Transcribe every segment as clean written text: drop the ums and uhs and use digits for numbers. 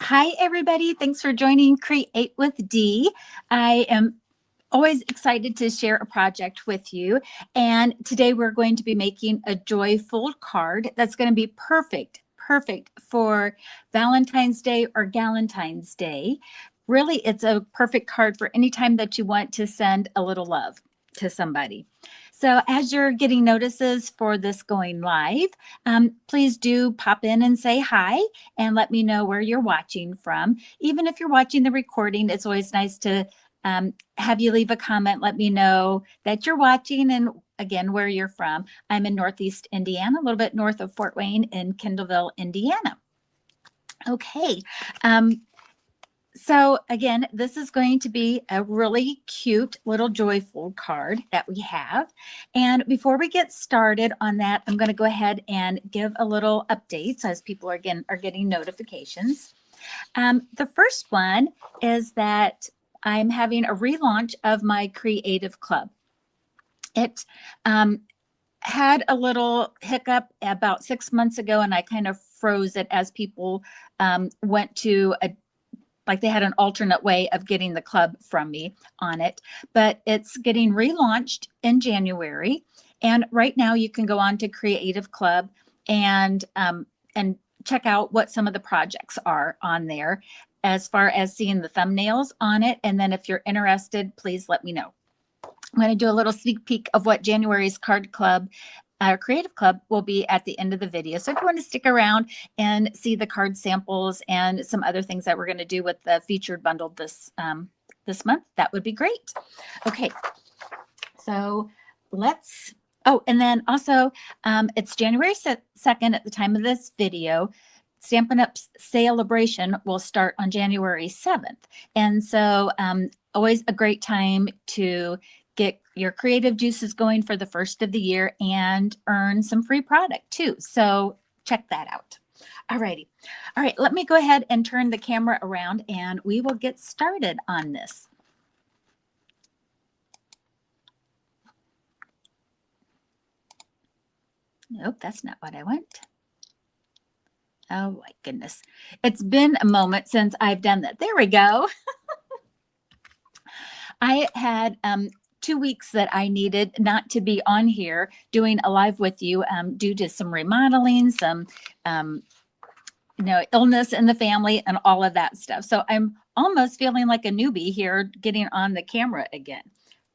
Hi, everybody. Thanks for joining Create with Dee. I am always excited to share a project with you. And today we're going to be making a joyful card that's going to be perfect for Valentine's Day or Galentine's Day. Really, it's a perfect card for any time that you want to send a little love to somebody. So as you're getting notices for this going live, please do pop in and say hi and let me know where you're watching from. Even if you're watching the recording, it's always nice to have you leave a comment. Let me know that you're watching and again, where you're from. I'm in Northeast Indiana, a little bit north of Fort Wayne in Kendallville, Indiana. Okay. So again, this is going to be a really cute little joyful card that we have. And before we get started on that, I'm going to go ahead and give a little updates as people are getting notifications. The first one is that I'm having a relaunch of my creative club. It had a little hiccup about 6 months ago, and I kind of froze it as people went to they had an alternate way of getting the club from me on it, but it's getting relaunched in January. And right now you can go on to Creative Club and check out what some of the projects are on there as far as seeing the thumbnails on it. And then if you're interested, please let me know. I'm going to do a little sneak peek of what January's card club Creative Club will be at the end of the video. So if you want to stick around and see the card samples and some other things that we're going to do with the featured bundle this month, that would be great. Okay, so let's, and then also it's January 2nd at the time of this video. Stampin' Up's celebration will start on January 7th. And so always a great time to get your creative juices going for the first of the year and earn some free product too. So check that out. All righty. All right, let me go ahead and turn the camera around and we will get started on this. Nope, that's not what I want. Oh my goodness. It's been a moment since I've done that. There we go. I had 2 weeks that I needed not to be on here doing a live with you due to some remodeling, some illness in the family and all of that stuff. So I'm almost feeling like a newbie here getting on the camera again.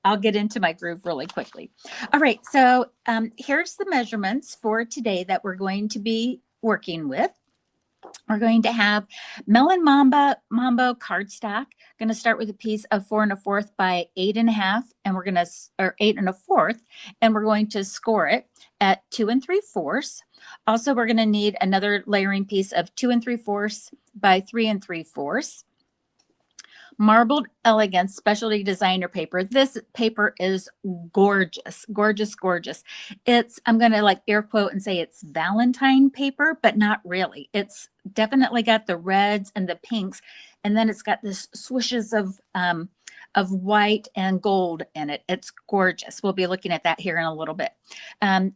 I'll get into my groove really quickly. All right, so here's the measurements for today that we're going to be working with. We're going to have Melon Mambo cardstock. Going to start with a piece of 4 1/4 by 8 1/2, and we're going to, or 8 1/4, and we're going to score it at 2 3/4. Also, we're going to need another layering piece of 2 3/4 by 3 3/4. Marbled Elegance specialty designer paper. This paper is gorgeous, gorgeous, gorgeous. I'm going to like air quote and say it's Valentine paper, but not really. It's definitely got the reds and the pinks, and then it's got this swishes of white and gold in it. It's gorgeous. We'll be looking at that here in a little bit.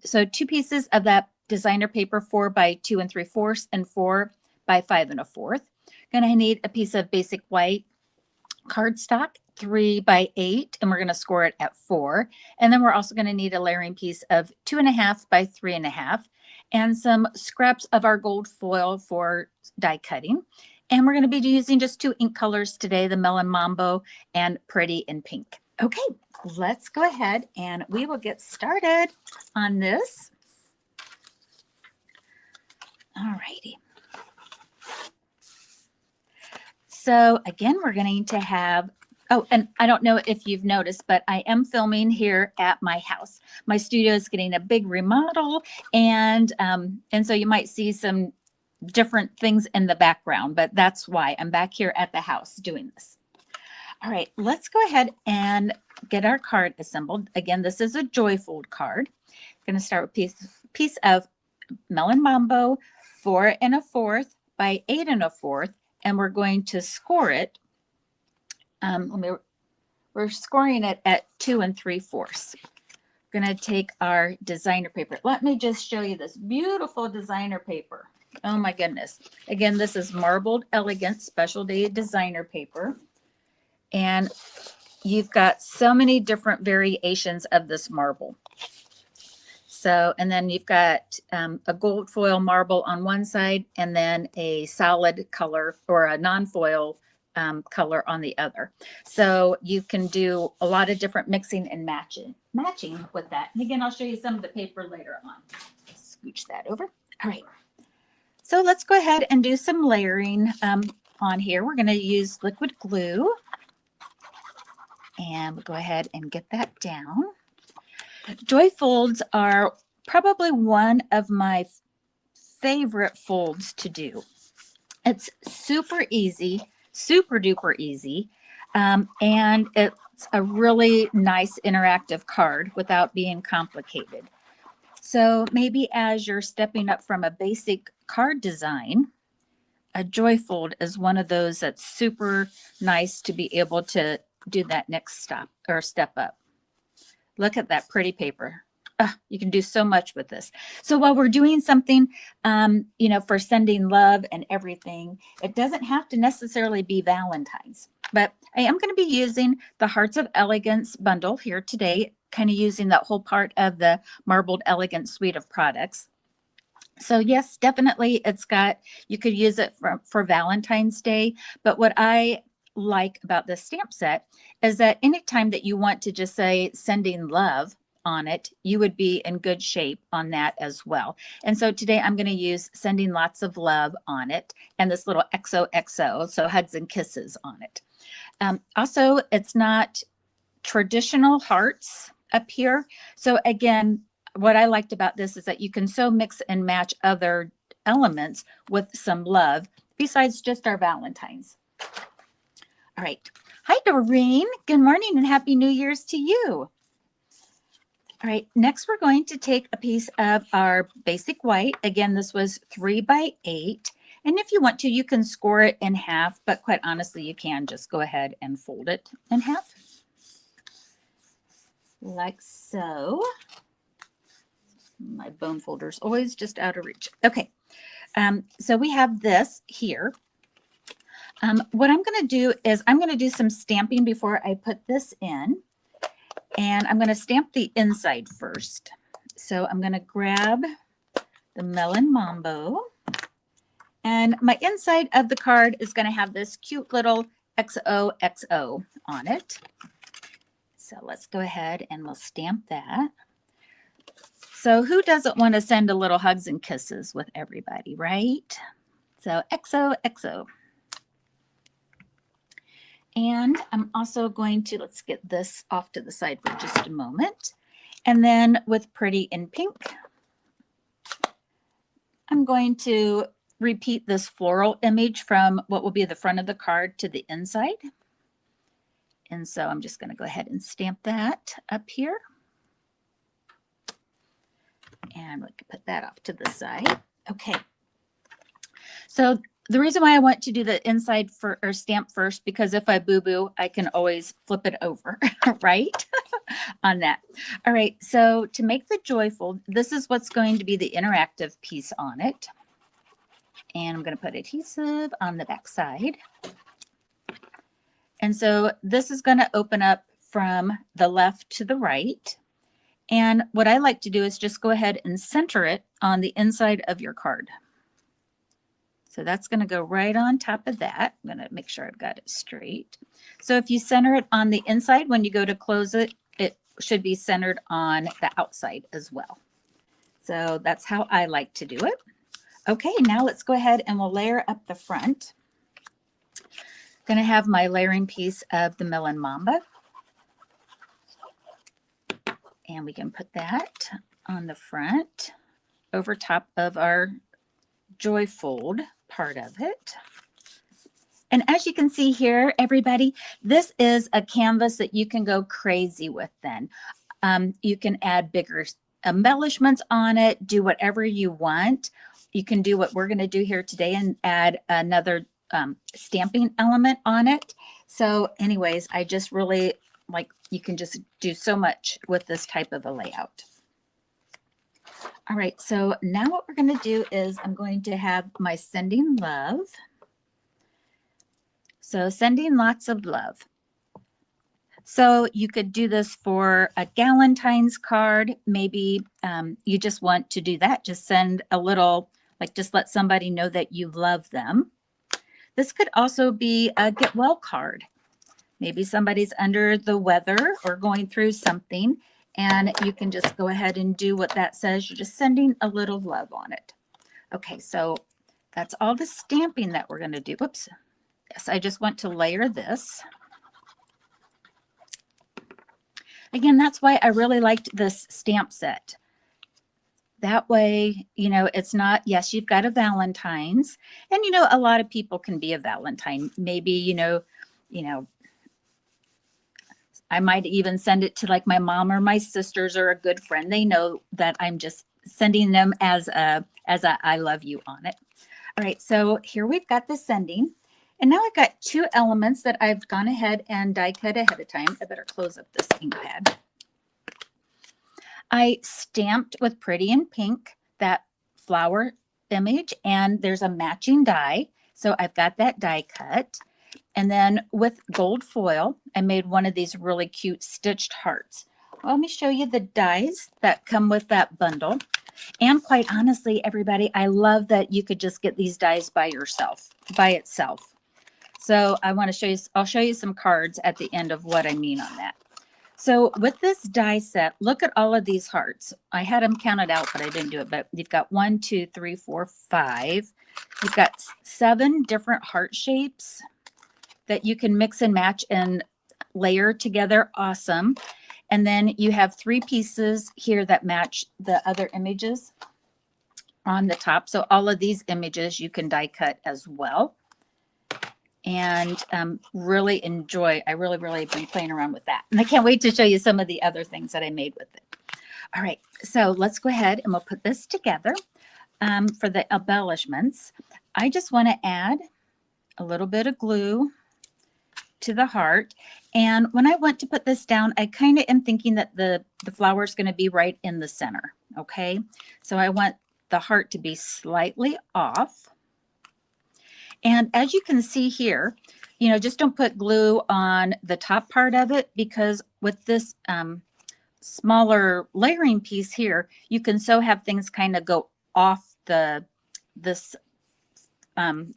So 2 pieces of that designer paper, 4 by 2 3/4 and 4 by 5 1/4. Going to need a piece of basic white cardstock, 3 by 8, and we're going to score it at 4. And then we're also going to need a layering piece of 2 1/2 by 3 1/2 and some scraps of our gold foil for die cutting. And we're going to be using just 2 ink colors today, the Melon Mambo and Pretty in Pink. Okay, let's go ahead and we will get started on this. All righty. So again, we're going to have, and I don't know if you've noticed, but I am filming here at my house. My studio is getting a big remodel, and so you might see some different things in the background, but that's why I'm back here at the house doing this. All right, let's go ahead and get our card assembled. Again, this is a joyful card. I'm going to start with piece of Melon Mambo, 4 1/4 by 8 1/4. And we're going to score it. We're scoring it at 2 3/4. We're going to take our designer paper. Let me just show you this beautiful designer paper. Oh my goodness. Again, this is marbled elegance special day designer paper. And you've got so many different variations of this marble. So, and then you've got a gold foil marble on one side and then a solid color or a non-foil color on the other. So you can do a lot of different mixing and matching with that. And again, I'll show you some of the paper later on. Scooch that over. All right. So let's go ahead and do some layering on here. We're going to use liquid glue. And we'll go ahead and get that down. Joy folds are probably one of my favorite folds to do. It's super easy, super duper easy, and it's a really nice interactive card without being complicated. So maybe as you're stepping up from a basic card design, a joy fold is one of those that's super nice to be able to do that next step up. Look at that pretty paper. You can do so much with this. So while we're doing something, for sending love and everything, it doesn't have to necessarily be Valentine's, but I am going to be using the Hearts of Elegance bundle here today, kind of using that whole part of the Marbled Elegance suite of products. So yes, definitely you could use it for Valentine's Day, but what I like about this stamp set is that anytime that you want to just say sending love on it, you would be in good shape on that as well. And so today I'm going to use sending lots of love on it and this little XOXO, so hugs and kisses on it. Also, it's not traditional hearts up here. So again, what I liked about this is that you can so mix and match other elements with some love besides just our Valentines. All right. Hi, Doreen. Good morning and Happy New Year's to you. All right. Next, we're going to take a piece of our basic white. Again, this was 3 by 8. And if you want to, you can score it in half, but quite honestly, you can just go ahead and fold it in half. Like so. My bone folder is always just out of reach. Okay. So we have this here. What I'm going to do is I'm going to do some stamping before I put this in. And I'm going to stamp the inside first. So I'm going to grab the Melon Mambo. And my inside of the card is going to have this cute little XOXO on it. So let's go ahead and we'll stamp that. So who doesn't want to send a little hugs and kisses with everybody, right? So XOXO. And I'm also going to, let's get this off to the side for just a moment. And then with Pretty in Pink, I'm going to repeat this floral image from what will be the front of the card to the inside. And so I'm just going to go ahead and stamp that up here. And we can put that off to the side. Okay. So the reason why I want to do the inside stamp first, because if I boo-boo, I can always flip it over, right? On that. All right. So to make the joy fold, this is what's going to be the interactive piece on it. And I'm going to put adhesive on the back side. And so this is going to open up from the left to the right. And what I like to do is just go ahead and center it on the inside of your card. So that's going to go right on top of that. I'm going to make sure I've got it straight. So if you center it on the inside, when you go to close it, it should be centered on the outside as well. So that's how I like to do it. Okay, now let's go ahead and we'll layer up the front. Going to have my layering piece of the Melon Mambo. And we can put that on the front over top of our joy fold part of it. And as you can see here, everybody, this is a canvas that you can go crazy with then. You can add bigger embellishments on it, do whatever you want. You can do what we're going to do here today and add another stamping element on it. So anyways, I just really like, you can just do so much with this type of a layout. All right, so now what we're going to do is I'm going to have my sending love. So sending lots of love. So you could do this for a Galentine's card. Maybe you just want to do that. Just send a little, like just let somebody know that you love them. This could also be a get well card. Maybe somebody's under the weather or going through something, and you can just go ahead and do what that says. You're just sending a little love on it. Okay, so that's all the stamping that we're going to do. Whoops. Yes, I just want to layer this. Again, that's why I really liked this stamp set. That way, you know, it's not, yes, you've got a Valentine's, and, you know, a lot of people can be a Valentine. Maybe, you know, I might even send it to like my mom or my sisters or a good friend. They know that I'm just sending them as a I love you on it. All right, so here we've got the sending. And now I've got two elements that I've gone ahead and die cut ahead of time. I better close up this ink pad. I stamped with Pretty in Pink that flower image, and there's a matching die. So I've got that die cut. And then with gold foil, I made one of these really cute stitched hearts. Let me show you the dies that come with that bundle. And quite honestly, everybody, I love that you could just get these dies by itself. So I want to show you, I'll show you some cards at the end of what I mean on that. So with this die set, look at all of these hearts. I had them counted out, but I didn't do it. But you've got 1, 2, 3, 4, 5. You've got 7 different heart shapes that you can mix and match and layer together. Awesome. And then you have 3 pieces here that match the other images on the top. So all of these images you can die cut as well. And really enjoy, I really been playing around with that. And I can't wait to show you some of the other things that I made with it. All right, so let's go ahead and we'll put this together. For the embellishments, I just want to add a little bit of glue to the heart. And when I went to put this down, I kind of am thinking that the flower is going to be right in the center. Okay, so I want the heart to be slightly off. And as you can see here, you know, just don't put glue on the top part of it, because with this smaller layering piece here, you can so have things kind of go off this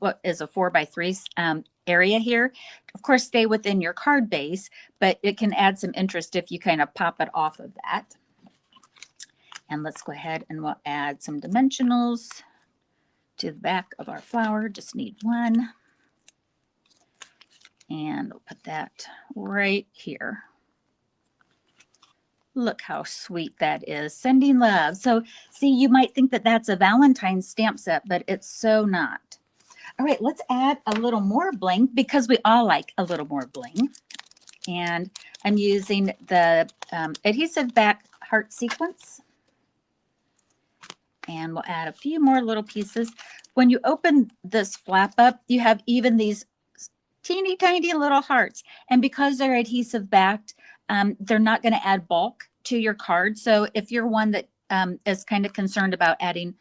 what is a 4x3 area here. Of course, stay within your card base, but it can add some interest if you kind of pop it off of that. And let's go ahead and we'll add some dimensionals to the back of our flower. Just need one. And we'll put that right here. Look how sweet that is. Sending love. So see, you might think that that's a Valentine's stamp set, but it's so not. All right, let's add a little more bling, because we all like a little more bling. And I'm using the adhesive back heart sequence. And we'll add a few more little pieces. When you open this flap up, you have even these teeny tiny little hearts. And because they're adhesive backed, they're not going to add bulk to your card. So if you're one that is kind of concerned about adding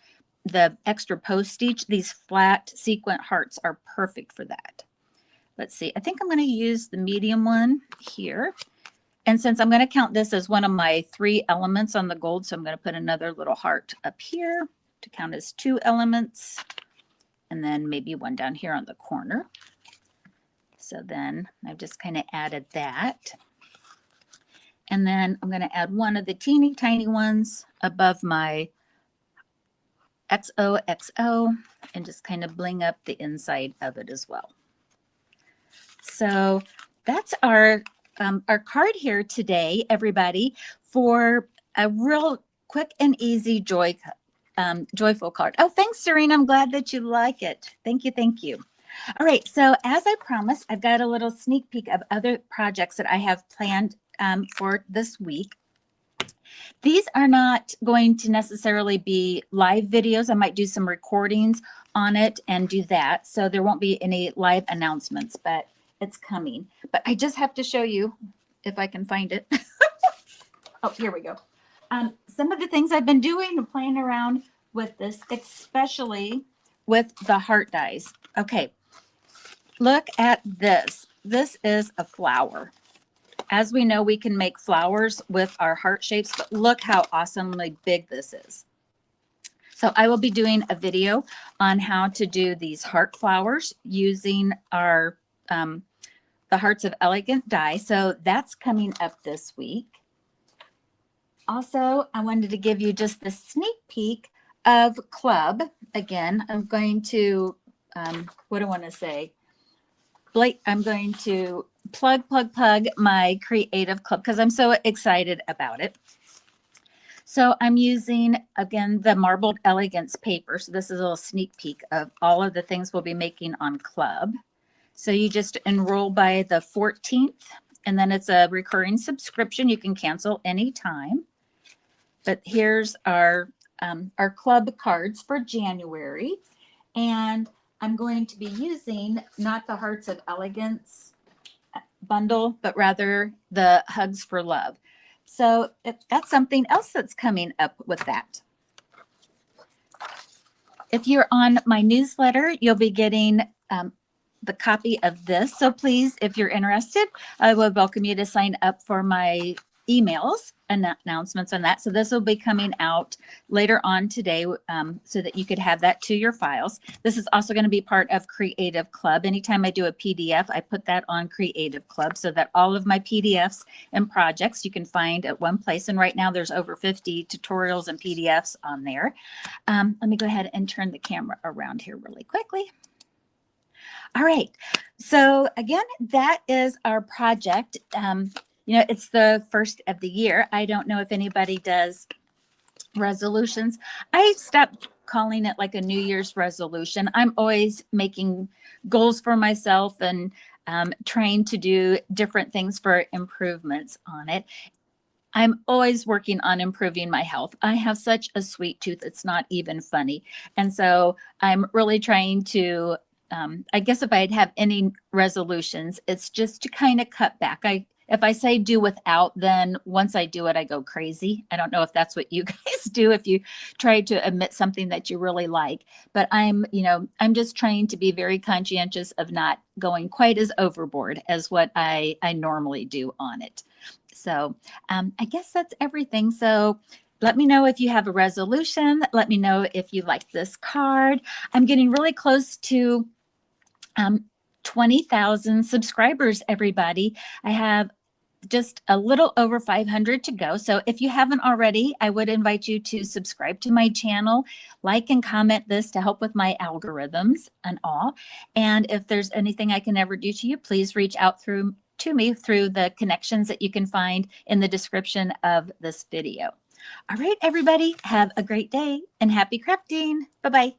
the extra postage, these flat sequin hearts are perfect for that. Let's see. I think I'm going to use the medium one here. And since I'm going to count this as one of my 3 elements on the gold, so I'm going to put another little heart up here to count as 2 elements. And then maybe one down here on the corner. So then I've just kind of added that. And then I'm going to add one of the teeny tiny ones above my XOXO and just kind of bling up the inside of it as well. So that's our card here today, everybody, for a real quick and easy joyful card. Oh, thanks, Serena. I'm glad that you like it. Thank you. Thank you. All right. So as I promised, I've got a little sneak peek of other projects that I have planned for this week. These are not going to necessarily be live videos. I might do some recordings on it and do that. So there won't be any live announcements, but it's coming. But I just have to show you if I can find it. Oh, here we go. some of the things I've been doing and playing around with this, especially with the heart dies. Okay, look at this. This is a flower. As we know, we can make flowers with our heart shapes, but look how awesomely big this is. So I will be doing a video on how to do these heart flowers using our the Hearts of Elegant die. So that's coming up this week. Also, I wanted to give you just the sneak peek of Club. Again, I'm going to, what do I want to say? I'm going to plug my Creative Club because I'm so excited about it. So I'm using, again, the Marbled Elegance paper. So this is a little sneak peek of all of the things we'll be making on Club. So you just enroll by the 14th, and then it's a recurring subscription. You can cancel anytime. But here's our Club cards for January. And I'm going to be using not the Hearts of Elegance bundle, but rather the Hugs for Love. So that's something else that's coming up with that. If you're on my newsletter, you'll be getting the copy of this. So please, if you're interested, I would welcome you to sign up for my emails and announcements on that. So this will be coming out later on today so that you could have that to your files. This is also going to be part of Creative Club. Anytime I do a PDF, I put that on Creative Club so that all of my PDFs and projects you can find at one place. And right now there's over 50 tutorials and PDFs on there. Let me go ahead and turn the camera around here really quickly. All right. So again, that is our project. You know, it's the first of the year. I don't know if anybody does resolutions. I stopped calling it like a New Year's resolution. I'm always making goals for myself and trying to do different things for improvements on it. I'm always working on improving my health. I have such a sweet tooth. It's not even funny. And so I'm really trying to, I guess if I'd have any resolutions, it's just to kind of cut back. If I say do without, then once I do it, I go crazy. I don't know if that's what you guys do, if you try to omit something that you really like, but I'm just trying to be very conscientious of not going quite as overboard as what I normally do on it. So I guess that's everything. So let me know if you have a resolution. Let me know if you like this card. I'm getting really close to 20,000 subscribers, everybody. I have just a little over 500 to go. So if you haven't already, I would invite you to subscribe to my channel, like and comment this to help with my algorithms and all. And if there's anything I can ever do to you, please reach out to me through the connections that you can find in the description of this video. All right, everybody, have a great day and happy crafting. Bye-bye.